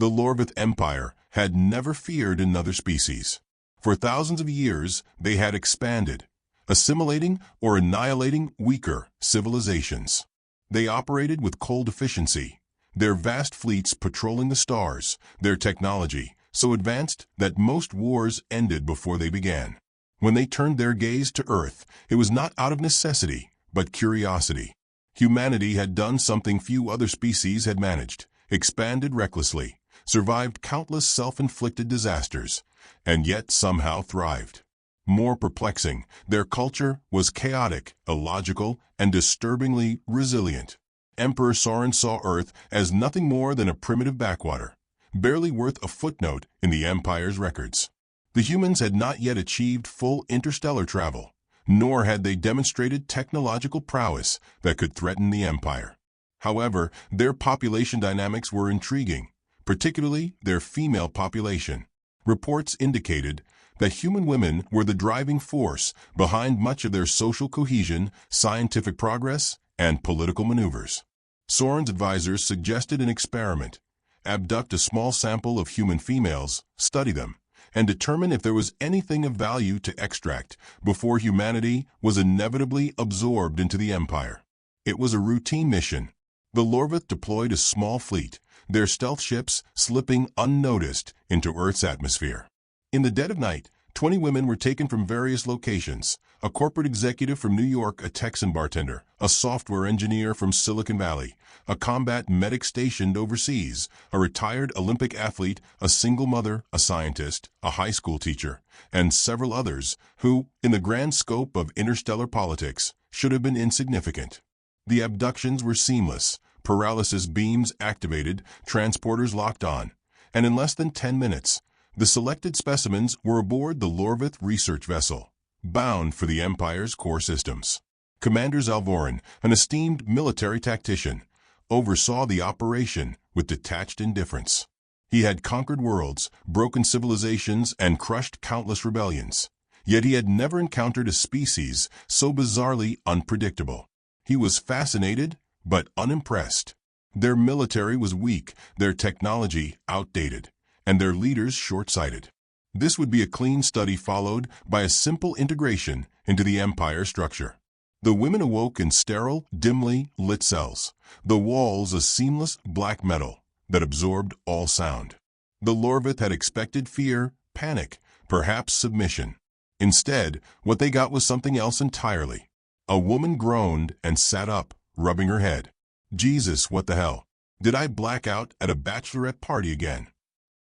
The Lorvith Empire had never feared another species. For thousands of years, they had expanded, assimilating or annihilating weaker civilizations. They operated with cold efficiency, their vast fleets patrolling the stars, their technology so advanced that most wars ended before they began. When they turned their gaze to Earth, it was not out of necessity, but curiosity. Humanity had done something few other species had managed, expanded recklessly, survived countless self-inflicted disasters, and yet somehow thrived. More perplexing, their culture was chaotic, illogical, and disturbingly resilient. Emperor Sauron saw Earth as nothing more than a primitive backwater, barely worth a footnote in the Empire's records. The humans had not yet achieved full interstellar travel, nor had they demonstrated technological prowess that could threaten the Empire. However, their population dynamics were intriguing, particularly their female population. Reports indicated that human women were the driving force behind much of their social cohesion, scientific progress, and political maneuvers. Sauron's advisors suggested an experiment: abduct a small sample of human females, study them, and determine if there was anything of value to extract before humanity was inevitably absorbed into the Empire. It was a routine mission. The Lorvith deployed a small fleet, their stealth ships slipping unnoticed into Earth's atmosphere. In the dead of night, 20 women were taken from various locations: a corporate executive from New York, a Texan bartender, a software engineer from Silicon Valley, a combat medic stationed overseas, a retired Olympic athlete, a single mother, a scientist, a high school teacher, and several others who, in the grand scope of interstellar politics, should have been insignificant. The abductions were seamless, paralysis beams activated, transporters locked on, and in less than 10 minutes, the selected specimens were aboard the Lorvith research vessel, bound for the Empire's core systems. Commander Zalvorin, an esteemed military tactician, oversaw the operation with detached indifference. He had conquered worlds, broken civilizations, and crushed countless rebellions. Yet he had never encountered a species so bizarrely unpredictable. He was fascinated, but unimpressed. Their military was weak, their technology outdated, and their leaders short-sighted. This would be a clean study followed by a simple integration into the Empire structure. The women awoke in sterile, dimly lit cells, the walls a seamless black metal that absorbed all sound. The Lorvith had expected fear, panic, perhaps submission. Instead, what they got was something else entirely. A woman groaned and sat up, rubbing her head. Jesus, what the hell? Did I black out at a bachelorette party again?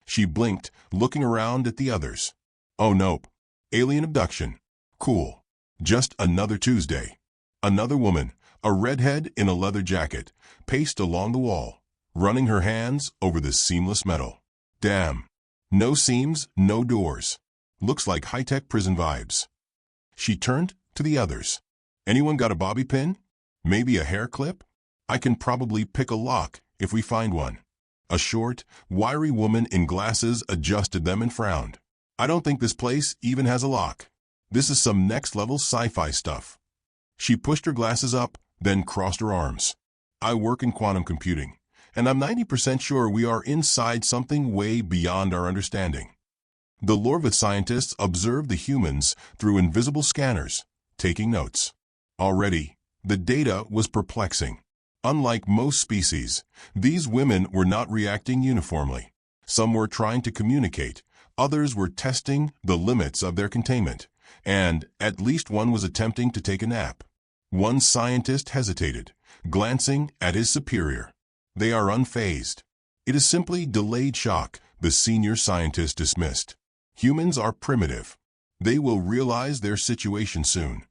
She blinked, looking around at the others. Oh nope. Alien abduction. Cool. Just another Tuesday. Another woman, a redhead in a leather jacket, paced along the wall, running her hands over the seamless metal. Damn. No seams, no doors. Looks like high-tech prison vibes. She turned to the others. Anyone got a bobby pin? Maybe a hair clip? I can probably pick a lock if we find one. A short, wiry woman in glasses adjusted them and frowned. I don't think this place even has a lock. This is some next-level sci-fi stuff. She pushed her glasses up, then crossed her arms. I work in quantum computing, and I'm 90% sure we are inside something way beyond our understanding. The Lorvith scientists observed the humans through invisible scanners, taking notes. Already, the data was perplexing. Unlike most species, these women were not reacting uniformly. Some were trying to communicate, others were testing the limits of their containment, and at least one was attempting to take a nap. One scientist hesitated, glancing at his superior. They are unfazed. It is simply delayed shock, the senior scientist dismissed. Humans are primitive. They will realize their situation soon.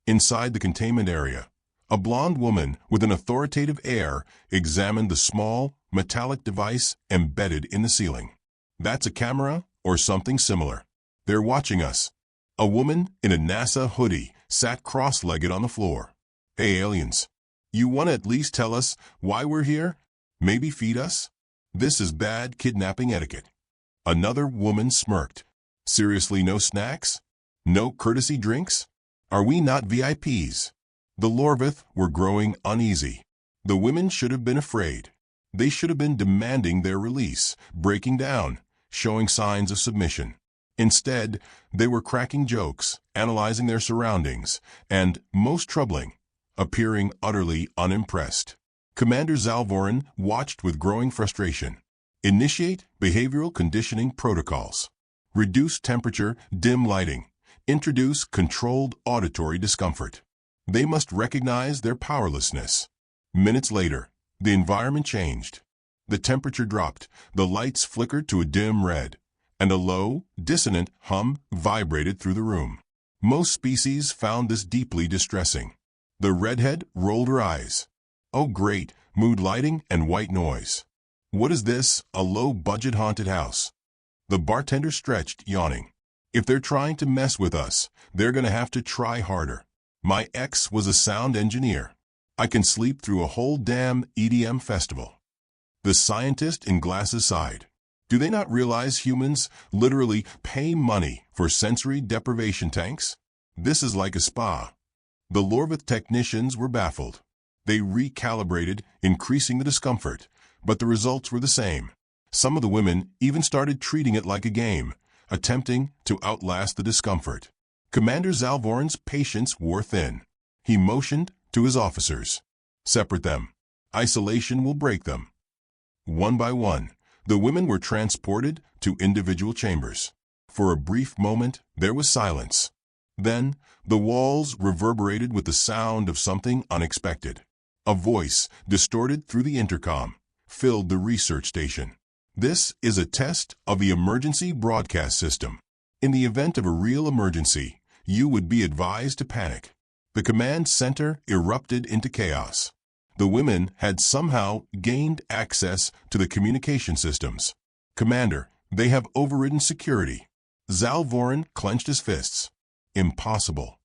Inside the containment area, a blonde woman with an authoritative air examined the small, metallic device embedded in the ceiling. That's a camera or something similar. They're watching us. A woman in a NASA hoodie sat cross-legged on the floor. Hey aliens, you want to at least tell us why we're here? Maybe feed us? This is bad kidnapping etiquette. Another woman smirked. Seriously, no snacks? No courtesy drinks? Are we not VIPs? The Lorvith were growing uneasy. The women should have been afraid. They should have been demanding their release, breaking down, showing signs of submission. Instead, they were cracking jokes, analyzing their surroundings, and, most troubling, appearing utterly unimpressed. Commander Zalvorin watched with growing frustration. Initiate behavioral conditioning protocols. Reduce temperature, dim lighting. Introduce controlled auditory discomfort. They must recognize their powerlessness. Minutes later, the environment changed. The temperature dropped, the lights flickered to a dim red, and a low, dissonant hum vibrated through the room. Most species found this deeply distressing. The redhead rolled her eyes. Oh great, mood lighting and white noise. What is this, a low-budget haunted house? The bartender stretched, yawning. If they're trying to mess with us, they're gonna have to try harder. My ex was a sound engineer. I can sleep through a whole damn EDM festival. The scientist in glasses sighed. Do they not realize humans literally pay money for sensory deprivation tanks? This is like a spa. The Lorvith technicians were baffled. They recalibrated, increasing the discomfort, but the results were the same. Some of the women even started treating it like a game, attempting to outlast the discomfort. Commander Zalvorin's patience wore thin. He motioned to his officers. Separate them. Isolation will break them. One by one, the women were transported to individual chambers. For a brief moment, there was silence. Then, the walls reverberated with the sound of something unexpected. A voice, distorted through the intercom, filled the research station. This is a test of the emergency broadcast system. In the event of a real emergency, you would be advised to panic. The command center erupted into chaos. The women had somehow gained access to the communication systems. Commander, they have overridden security. Zalvorin clenched his fists. Impossible.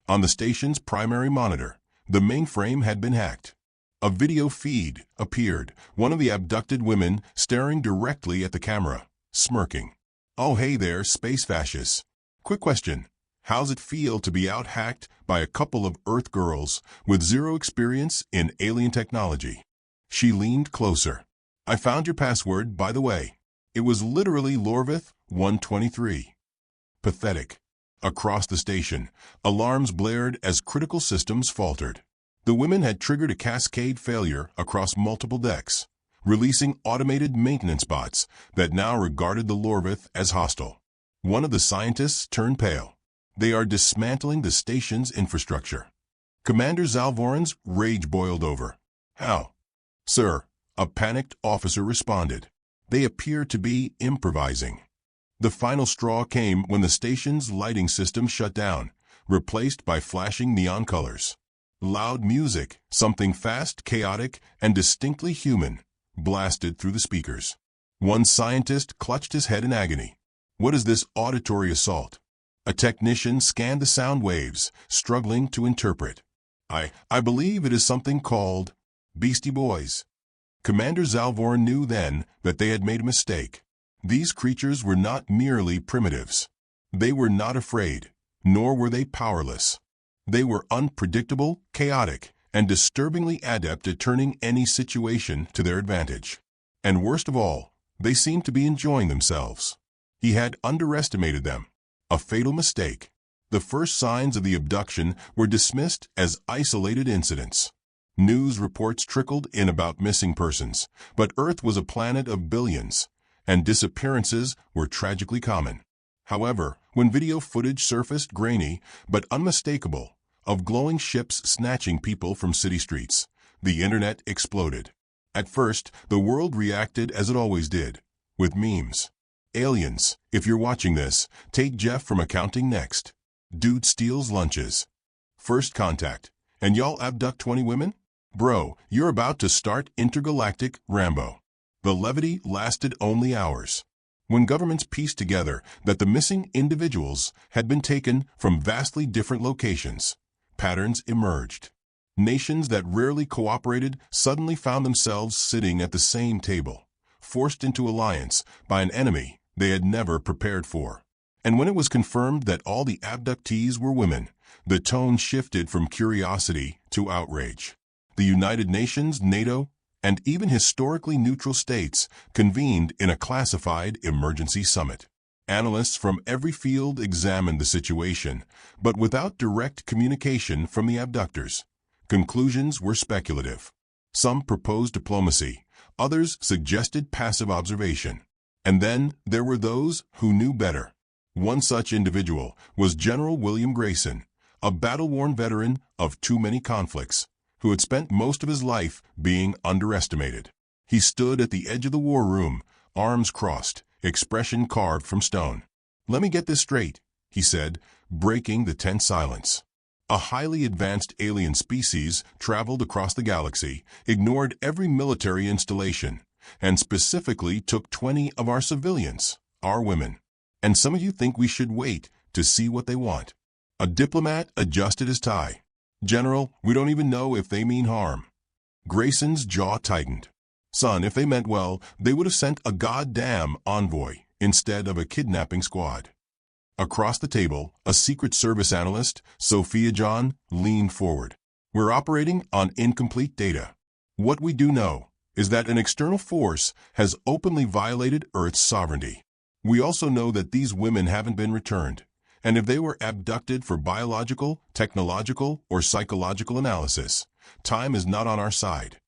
On the station's primary monitor, the mainframe had been hacked. A video feed appeared, one of the abducted women staring directly at the camera, smirking. Oh hey there, space fascists. Quick question. How's it feel to be out-hacked by a couple of Earth girls with zero experience in alien technology? She leaned closer. I found your password, by the way. It was literally Lorvith 123. Pathetic. Across the station, alarms blared as critical systems faltered. The women had triggered a cascade failure across multiple decks, releasing automated maintenance bots that now regarded the Lorvith as hostile. One of the scientists turned pale. They are dismantling the station's infrastructure. Commander Zalvorin's rage boiled over. How? Sir, a panicked officer responded. They appear to be improvising. The final straw came when the station's lighting system shut down, replaced by flashing neon colors. Loud music, something fast, chaotic, and distinctly human, blasted through the speakers. One scientist clutched his head in agony. What is this auditory assault? A technician scanned the sound waves, struggling to interpret. I believe it is something called Beastie Boys. Commander Zalvorin knew then that they had made a mistake. These creatures were not merely primitives. They were not afraid, nor were they powerless. They were unpredictable, chaotic, and disturbingly adept at turning any situation to their advantage. And worst of all, they seemed to be enjoying themselves. He had underestimated them. A fatal mistake. The first signs of the abduction were dismissed as isolated incidents. News reports trickled in about missing persons, but Earth was a planet of billions, and disappearances were tragically common. However, when video footage surfaced grainy but unmistakable of glowing ships snatching people from city streets, the internet exploded. At first, the world reacted as it always did, with memes. Aliens, if you're watching this, take Jeff from accounting next. Dude steals lunches. First contact. And y'all abduct 20 women? Bro, you're about to start intergalactic Rambo. The levity lasted only hours. When governments pieced together that the missing individuals had been taken from vastly different locations, patterns emerged. Nations that rarely cooperated suddenly found themselves sitting at the same table, forced into alliance by an enemy they had never prepared for. And when it was confirmed that all the abductees were women, the tone shifted from curiosity to outrage. The United Nations, NATO, and even historically neutral states convened in a classified emergency summit. Analysts from every field examined the situation, but without direct communication from the abductors. Conclusions were speculative. Some proposed diplomacy, others suggested passive observation. And then there were those who knew better. One such individual was General William Grayson, a battle-worn veteran of too many conflicts, who had spent most of his life being underestimated. He stood at the edge of the war room, arms crossed, expression carved from stone. "Let me get this straight," he said, breaking the tense silence. A highly advanced alien species traveled across the galaxy, ignored every military installation, and specifically took 20 of our civilians, our women. And some of you think we should wait to see what they want. A diplomat adjusted his tie. "General, we don't even know if they mean harm." Grayson's jaw tightened. "Son, if they meant well, they would have sent a goddamn envoy instead of a kidnapping squad." Across the table, a Secret Service analyst, Sophia John, leaned forward. "We're operating on incomplete data. What we do know is that an external force has openly violated Earth's sovereignty. We also know that these women haven't been returned, and if they were abducted for biological, technological, or psychological analysis, time is not on our side."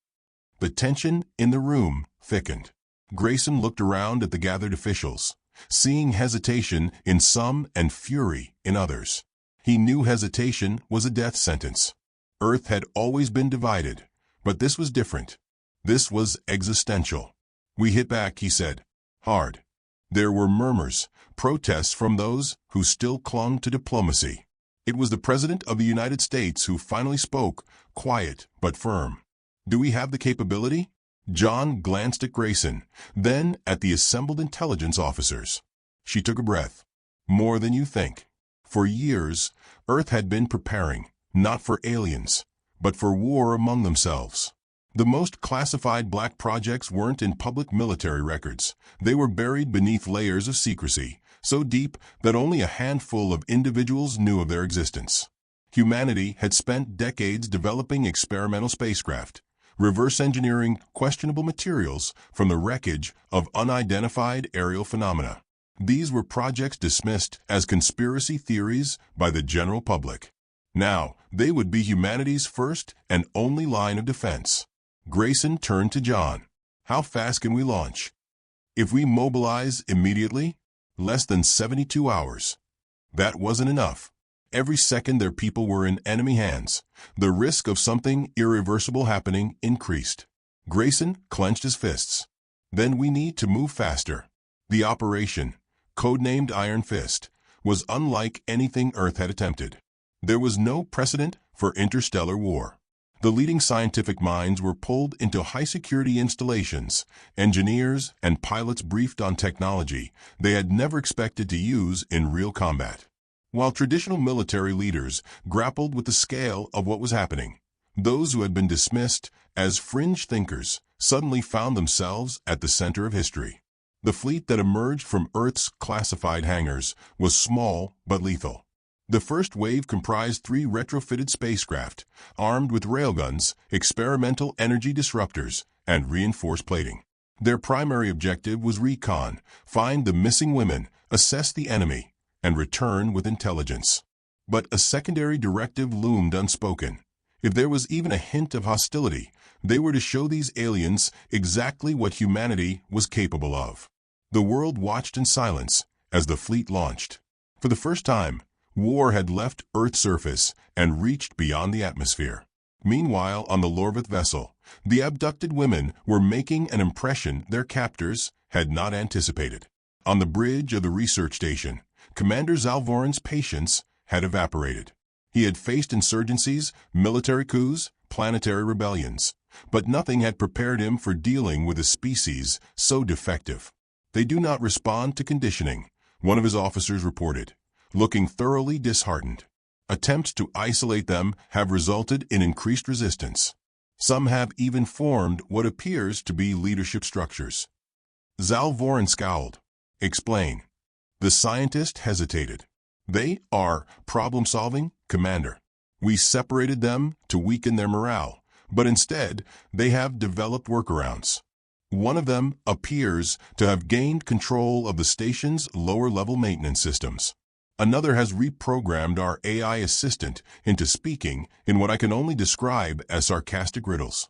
The tension in the room thickened. Grayson looked around at the gathered officials, seeing hesitation in some and fury in others. He knew hesitation was a death sentence. Earth had always been divided, but this was different. This was existential. "We hit back," he said. "Hard." There were murmurs, protests from those who still clung to diplomacy. It was the President of the United States who finally spoke, quiet but firm. "Do we have the capability?" John glanced at Grayson, then at the assembled intelligence officers. She took a breath. "More than you think." For years, Earth had been preparing, not for aliens, but for war among themselves. The most classified black projects weren't in public military records. They were buried beneath layers of secrecy, so deep that only a handful of individuals knew of their existence. Humanity had spent decades developing experimental spacecraft, reverse engineering questionable materials from the wreckage of unidentified aerial phenomena. These were projects dismissed as conspiracy theories by the general public. Now, they would be humanity's first and only line of defense. Grayson turned to John. "How fast can we launch?" "If we mobilize immediately, less than 72 hours. That wasn't enough. Every second their people were in enemy hands, the risk of something irreversible happening increased. Grayson clenched his fists. "Then we need to move faster." The operation, codenamed Iron Fist, was unlike anything Earth had attempted. There was no precedent for interstellar war. The leading scientific minds were pulled into high-security installations, engineers and pilots briefed on technology they had never expected to use in real combat. While traditional military leaders grappled with the scale of what was happening, those who had been dismissed as fringe thinkers suddenly found themselves at the center of history. The fleet that emerged from Earth's classified hangars was small but lethal. The first wave comprised 3 retrofitted spacecraft, armed with railguns, experimental energy disruptors, and reinforced plating. Their primary objective was recon, find the missing women, assess the enemy, and return with intelligence. But a secondary directive loomed unspoken. If there was even a hint of hostility, they were to show these aliens exactly what humanity was capable of. The world watched in silence as the fleet launched. For the first time, war had left Earth's surface and reached beyond the atmosphere. Meanwhile, on the Lorvith vessel, the abducted women were making an impression their captors had not anticipated. On the bridge of the research station, Commander Zalvoran's patience had evaporated. He had faced insurgencies, military coups, planetary rebellions, but nothing had prepared him for dealing with a species so defective. "They do not respond to conditioning," one of his officers reported, looking thoroughly disheartened. "Attempts to isolate them have resulted in increased resistance. Some have even formed what appears to be leadership structures." Zalvoran scowled. "Explain." The scientist hesitated. "They are problem-solving, Commander. We separated them to weaken their morale, But instead, they have developed workarounds. One of them appears to have gained control of the station's lower-level maintenance systems. Another has reprogrammed our AI assistant into speaking in what I can only describe as sarcastic riddles.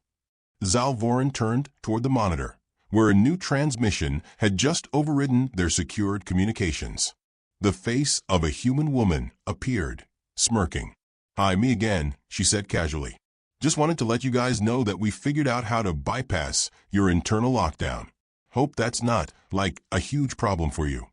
Zalvoran turned toward the monitor, where a new transmission had just overridden their secured communications. The face of a human woman appeared, smirking. "Hi, me again," she said casually. "Just wanted to let you guys know that we figured out how to bypass your internal lockdown. Hope that's not, like, a huge problem for you."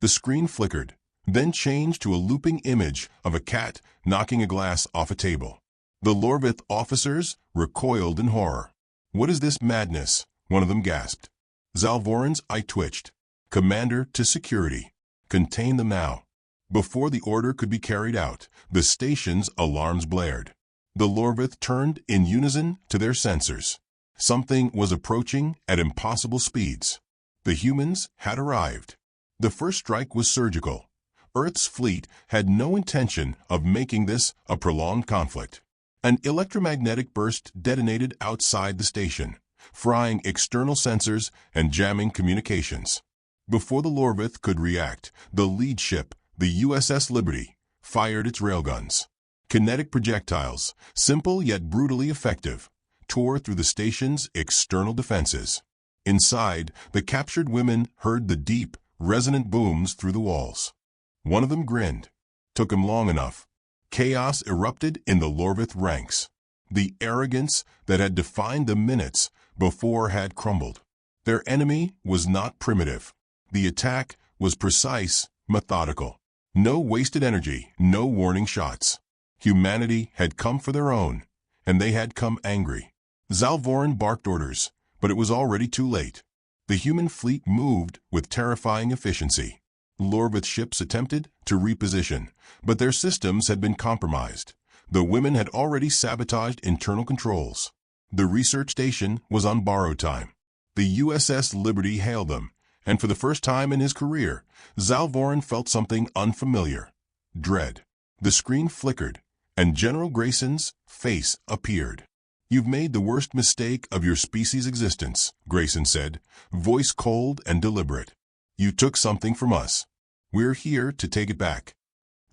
The screen flickered, then changed to a looping image of a cat knocking a glass off a table. The Lorvith officers recoiled in horror. "What is this madness?" one of them gasped. Zalvoran's eye twitched. "Commander to security. Contain them now." Before the order could be carried out, the station's alarms blared. The Lorvith turned in unison to their sensors. Something was approaching at impossible speeds. The humans had arrived. The first strike was surgical. Earth's fleet had no intention of making this a prolonged conflict. An electromagnetic burst detonated outside the station, frying external sensors and jamming communications. Before the Lorvith could react, the lead ship, the USS Liberty, fired its railguns. Kinetic projectiles, simple yet brutally effective, tore through the station's external defenses. Inside, the captured women heard the deep, resonant booms through the walls. One of them grinned. Took him long enough. Chaos erupted in the Lorvith ranks. The arrogance that had defined them minutes before had crumbled. Their enemy was not primitive. The attack was precise, methodical. No wasted energy, no warning shots. Humanity had come for their own, and they had come angry. Zalvoran barked orders, but it was already too late. The human fleet moved with terrifying efficiency. Lorvith ships attempted to reposition, but their systems had been compromised. The women had already sabotaged internal controls. The research station was on borrowed time. The USS Liberty hailed them, and for the first time in his career, Zalvoran felt something unfamiliar. Dread. The screen flickered, and General Grayson's face appeared. "You've made the worst mistake of your species' existence," Grayson said, voice cold and deliberate. "You took something from us. We're here to take it back."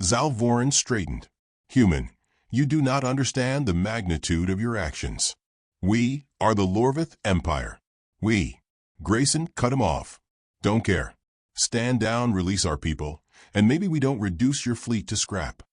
Zalvoran straightened. "Human, you do not understand the magnitude of your actions. We are the Lorvith Empire. We." Grayson cut him off. "Don't care. Stand down, release our people, and maybe we don't reduce your fleet to scrap."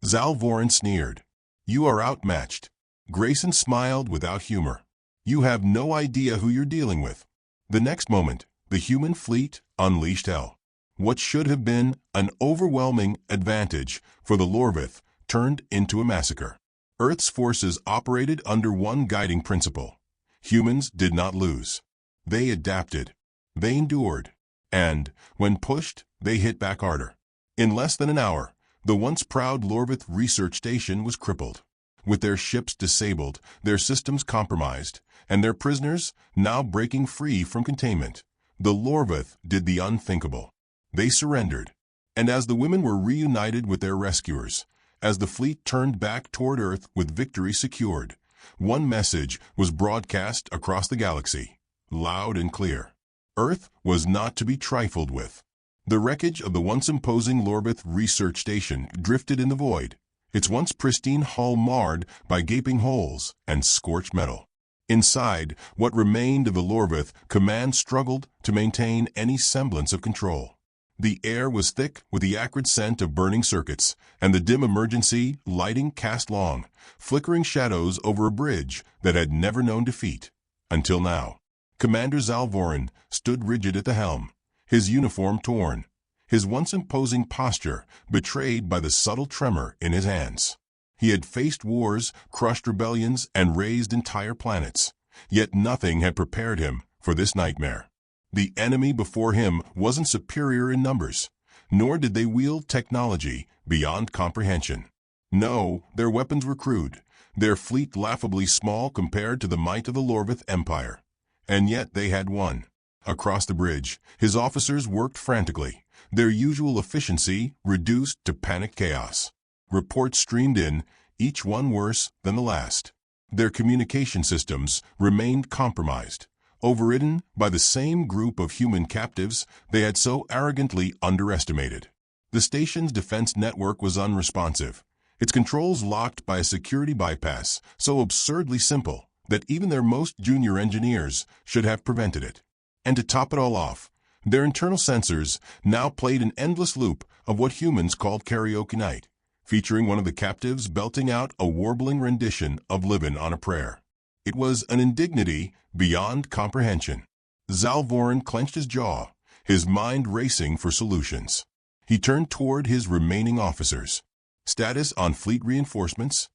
Zalvoran sneered. "You are outmatched." Grayson smiled without humor. "You have no idea who you're dealing with." The next moment, the human fleet unleashed hell. What should have been an overwhelming advantage for the Lorvith turned into a massacre. Earth's forces operated under one guiding principle. Humans did not lose. They adapted. They endured. And, when pushed, they hit back harder. In less than an hour, the once proud Lorvith research station was crippled. With their ships disabled, their systems compromised, and their prisoners now breaking free from containment, the Lorvith did the unthinkable. They surrendered. And as the women were reunited with their rescuers, as the fleet turned back toward Earth with victory secured, one message was broadcast across the galaxy, loud and clear. Earth was not to be trifled with. The wreckage of the once imposing Lorvith research station drifted in the void, its once pristine hull marred by gaping holes and scorched metal. Inside, what remained of the Lorvith command struggled to maintain any semblance of control. The air was thick with the acrid scent of burning circuits, and the dim emergency lighting cast long, flickering shadows over a bridge that had never known defeat. Until now. Commander Zalvoran stood rigid at the helm, his uniform torn, his once imposing posture betrayed by the subtle tremor in his hands. He had faced wars, crushed rebellions, and razed entire planets, yet nothing had prepared him for this nightmare. The enemy before him wasn't superior in numbers, nor did they wield technology beyond comprehension. No, their weapons were crude, their fleet laughably small compared to the might of the Lorvith Empire. And yet they had won. Across the bridge, his officers worked frantically, their usual efficiency reduced to panicked chaos. Reports streamed in, each one worse than the last. Their communication systems remained compromised, overridden by the same group of human captives they had so arrogantly underestimated. The station's defense network was unresponsive, its controls locked by a security bypass so absurdly simple that even their most junior engineers should have prevented it. And to top it all off, their internal sensors now played an endless loop of what humans called karaoke night, featuring one of the captives belting out a warbling rendition of Livin' on a Prayer. It was an indignity beyond comprehension. Zalvorin clenched his jaw, his mind racing for solutions. He turned toward his remaining officers. Status on fleet reinforcements?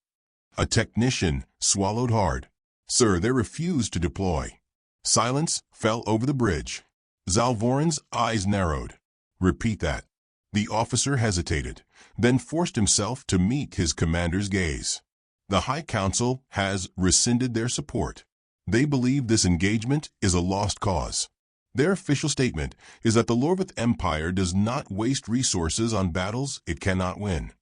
A technician swallowed hard. Sir, they refused to deploy. Silence fell over the bridge. Zalvorin's eyes narrowed. Repeat that. The officer hesitated, then forced himself to meet his commander's gaze. The High Council has rescinded their support. They believe this engagement is a lost cause. Their official statement is that the Lorvith Empire does not waste resources on battles it cannot win.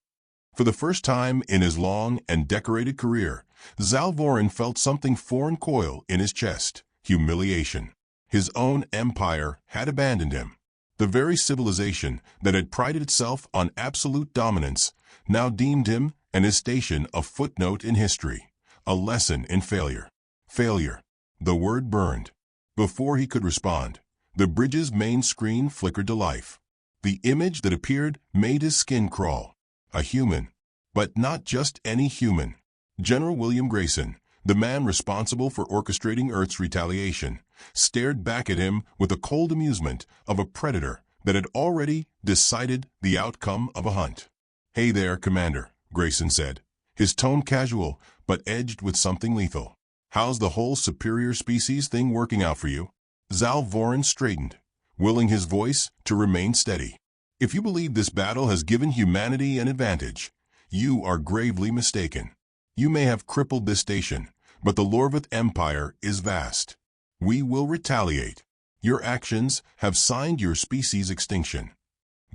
For the first time in his long and decorated career, Zalvorin felt something foreign coil in his chest: humiliation. His own empire had abandoned him. The very civilization that had prided itself on absolute dominance now deemed him and his station a footnote in history, a lesson in failure. Failure. The word burned. Before he could respond, the bridge's main screen flickered to life. The image that appeared made his skin crawl. A human. But not just any human. General William Grayson, the man responsible for orchestrating Earth's retaliation, stared back at him with the cold amusement of a predator that had already decided the outcome of a hunt. "Hey there, Commander," Grayson said, his tone casual but edged with something lethal. "How's the whole superior species thing working out for you?" Zalvorin straightened, willing his voice to remain steady. "If you believe this battle has given humanity an advantage, you are gravely mistaken. You may have crippled this station, but the Lorvith Empire is vast. We will retaliate. Your actions have signed your species' extinction."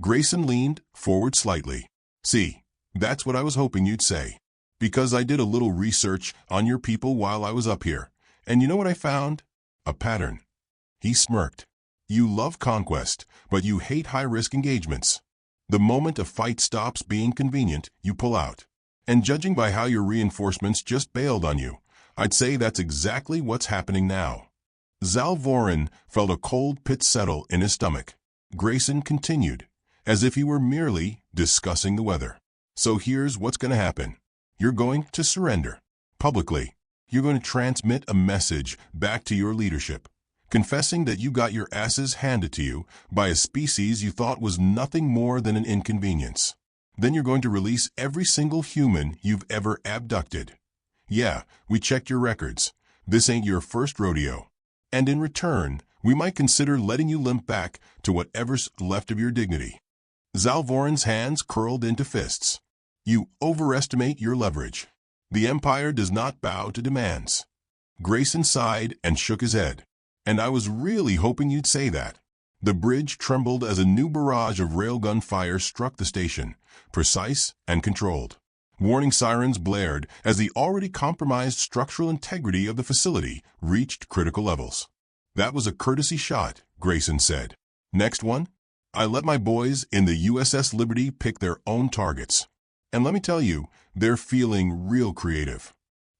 Grayson leaned forward slightly. "See, that's what I was hoping you'd say. Because I did a little research on your people while I was up here, and you know what I found? A pattern." He smirked. "You love conquest, but you hate high-risk engagements. The moment a fight stops being convenient, you pull out. And judging by how your reinforcements just bailed on you, I'd say that's exactly what's happening now." Zalvorin felt a cold pit settle in his stomach. Grayson continued, as if he were merely discussing the weather. "So here's what's going to happen. You're going to surrender. Publicly. You're going to transmit a message back to your leadership, confessing that you got your asses handed to you by a species you thought was nothing more than an inconvenience. Then you're going to release every single human you've ever abducted. Yeah, we checked your records. This ain't your first rodeo. And in return, we might consider letting you limp back to whatever's left of your dignity." Zalvorin's hands curled into fists. "You overestimate your leverage. The Empire does not bow to demands." Grayson sighed and shook his head. "And I was really hoping you'd say that." The bridge trembled as a new barrage of railgun fire struck the station, precise and controlled. Warning sirens blared as the already compromised structural integrity of the facility reached critical levels. "That was a courtesy shot," Grayson said. "Next one? I let my boys in the USS Liberty pick their own targets. And let me tell you, they're feeling real creative."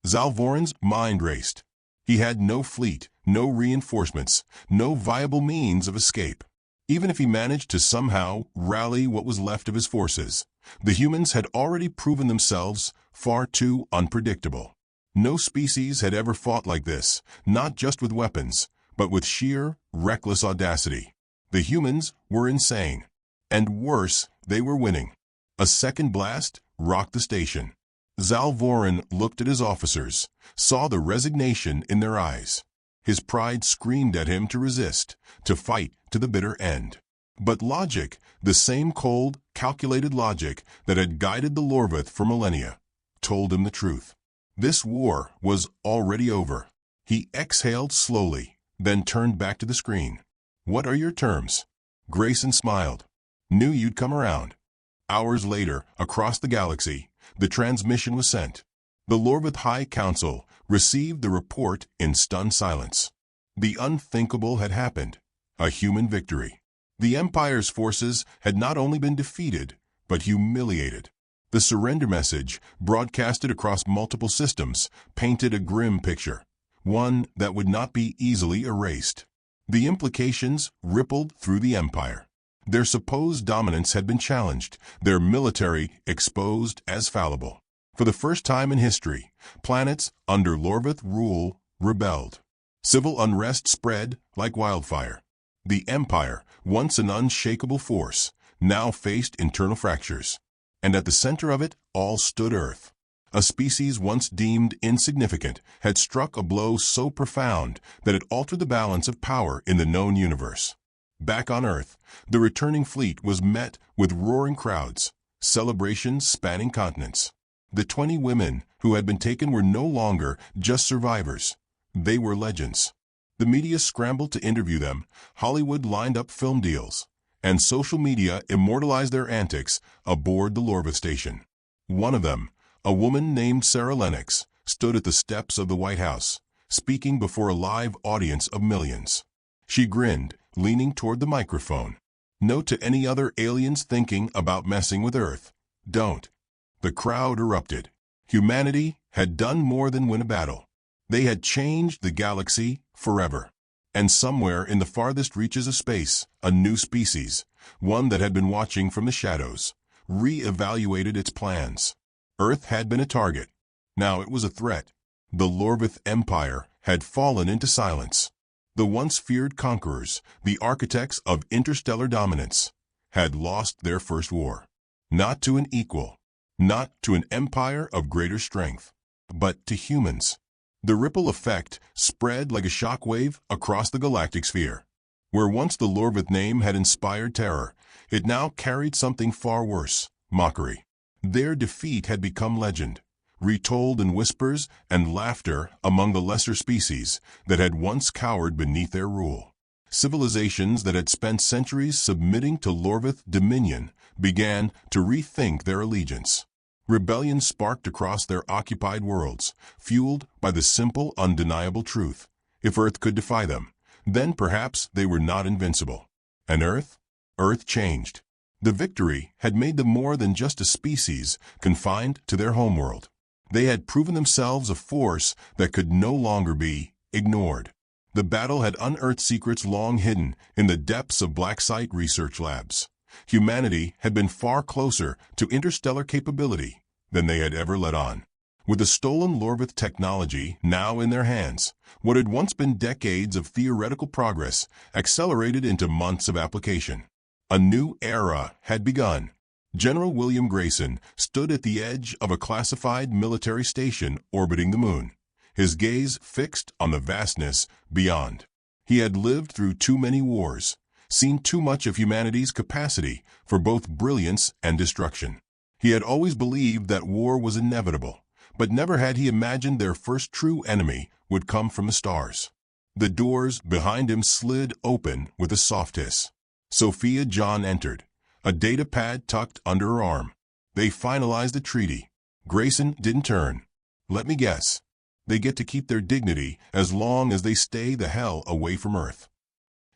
Zalvorin's mind raced. He had no fleet, no reinforcements, no viable means of escape. Even if he managed to somehow rally what was left of his forces, the humans had already proven themselves far too unpredictable. No species had ever fought like this, not just with weapons, but with sheer, reckless audacity. The humans were insane. And worse, they were winning. A second blast rocked the station. Zalvorin looked at his officers, saw the resignation in their eyes. His pride screamed at him to resist, to fight to the bitter end. But logic, the same cold, calculated logic that had guided the Lorvith for millennia, told him the truth. This war was already over. He exhaled slowly, then turned back to the screen. "What are your terms?" Grayson smiled. "Knew you'd come around." Hours later, across the galaxy, the transmission was sent. The Lorvith High Council received the report in stunned silence. The unthinkable had happened, a human victory. The Empire's forces had not only been defeated, but humiliated. The surrender message, broadcasted across multiple systems, painted a grim picture, one that would not be easily erased. The implications rippled through the Empire. Their supposed dominance had been challenged, their military exposed as fallible. For the first time in history, planets under Lorvith rule rebelled. Civil unrest spread like wildfire. The Empire, once an unshakable force, now faced internal fractures. And at the center of it all stood Earth. A species once deemed insignificant had struck a blow so profound that it altered the balance of power in the known universe. Back on Earth, the returning fleet was met with roaring crowds, celebrations spanning continents. The 20 women who had been taken were no longer just survivors. They were legends. The media scrambled to interview them, Hollywood lined up film deals, and social media immortalized their antics aboard the Lorvith station. One of them, a woman named Sarah Lennox, stood at the steps of the White House, speaking before a live audience of millions. She grinned, leaning toward the microphone. Note to any other aliens thinking about messing with Earth: don't. The crowd erupted. Humanity had done more than win a battle. They had changed the galaxy forever. And somewhere in the farthest reaches of space, a new species, one that had been watching from the shadows, re-evaluated its plans. Earth had been a target. Now it was a threat. The Lorvith Empire had fallen into silence. The once feared conquerors, the architects of interstellar dominance, had lost their first war. Not to an equal, not to an empire of greater strength, but to humans. The ripple effect spread like a shockwave across the galactic sphere. Where once the Lorvith name had inspired terror, it now carried something far worse: mockery. Their defeat had become legend, retold in whispers and laughter among the lesser species that had once cowered beneath their rule. Civilizations that had spent centuries submitting to Lorvith dominion began to rethink their allegiance. Rebellion sparked across their occupied worlds, fueled by the simple, undeniable truth: if Earth could defy them, then perhaps they were not invincible. And Earth changed. The victory had made them more than just a species confined to their homeworld. They had proven themselves a force that could no longer be ignored. The battle had unearthed secrets long hidden in the depths of black site research labs. Humanity had been far closer to interstellar capability than they had ever let on. With the stolen Lorvith technology now in their hands, what had once been decades of theoretical progress accelerated into months of application. A new era had begun. General William Grayson stood at the edge of a classified military station orbiting the moon, his gaze fixed on the vastness beyond. He had lived through too many wars, seen too much of humanity's capacity for both brilliance and destruction. He had always believed that war was inevitable, but never had he imagined their first true enemy would come from the stars. The doors behind him slid open with a soft hiss. Sophia John entered, a data pad tucked under her arm. They finalized the treaty. Grayson didn't turn. Let me guess. They get to keep their dignity as long as they stay the hell away from Earth.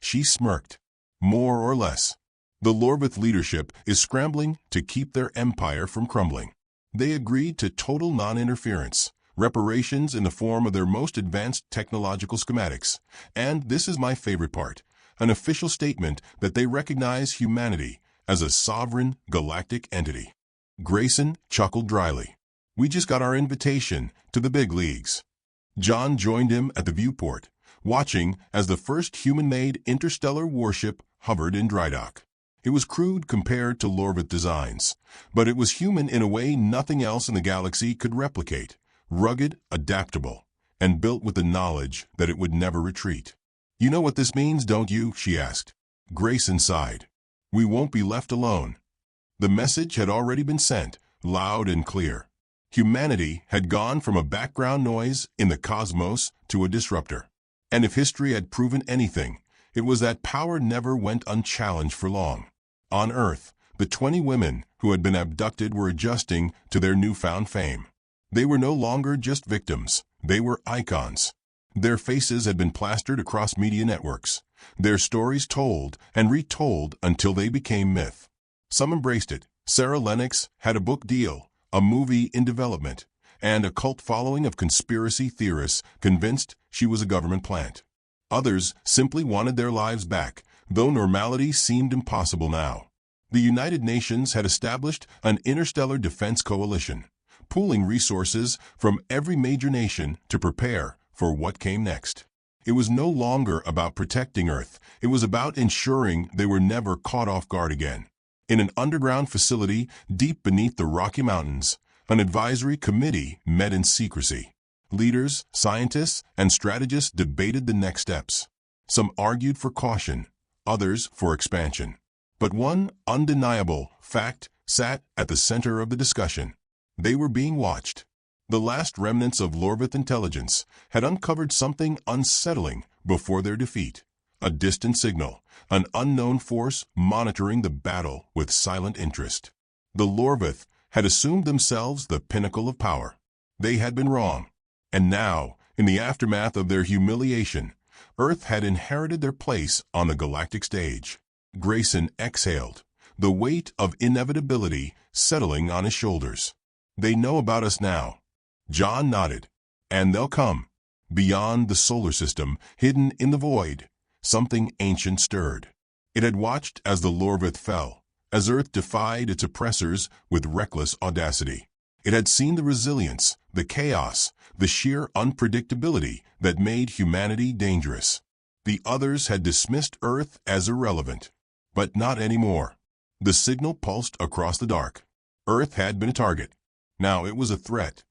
She smirked. More or less. The Lorvith leadership is scrambling to keep their empire from crumbling. They agreed to total non-interference, reparations in the form of their most advanced technological schematics, and this is my favorite part, an official statement that they recognize humanity as a sovereign galactic entity. Grayson chuckled dryly. We just got our invitation to the big leagues. John joined him at the viewport, watching as the first human-made interstellar warship hovered in dry dock. It was crude compared to Lorvith designs, but it was human in a way nothing else in the galaxy could replicate: rugged, adaptable, and built with the knowledge that it would never retreat. You know what this means, don't you? She asked. Grayson sighed. We won't be left alone. The message had already been sent, loud and clear. Humanity had gone from a background noise in the cosmos to a disruptor. And if history had proven anything, it was that power never went unchallenged for long. On Earth, the 20 women who had been abducted were adjusting to their newfound fame. They were no longer just victims, they were icons. Their faces had been plastered across media networks, their stories told and retold until they became myth. Some embraced it. Sarah Lennox had a book deal, a movie in development, and a cult following of conspiracy theorists convinced she was a government plant. Others simply wanted their lives back, though normality seemed impossible now. The United Nations had established an interstellar defense coalition, pooling resources from every major nation to prepare for what came next. It was no longer about protecting Earth. It was about ensuring they were never caught off guard again. In an underground facility deep beneath the Rocky Mountains, an advisory committee met in secrecy. Leaders, scientists, and strategists debated the next steps. Some argued for caution, others for expansion. But one undeniable fact sat at the center of the discussion. They were being watched. The last remnants of Lorvith intelligence had uncovered something unsettling before their defeat. A distant signal, an unknown force monitoring the battle with silent interest. The Lorvith had assumed themselves the pinnacle of power. They had been wrong. And now, in the aftermath of their humiliation, Earth had inherited their place on the galactic stage. Grayson exhaled, the weight of inevitability settling on his shoulders. They know about us now. John nodded. And they'll come. Beyond the solar system, hidden in the void, something ancient stirred. It had watched as the Lorvith fell, as Earth defied its oppressors with reckless audacity. It had seen the resilience, the chaos, the sheer unpredictability that made humanity dangerous. The others had dismissed Earth as irrelevant. But not anymore. The signal pulsed across the dark. Earth had been a target. Now it was a threat.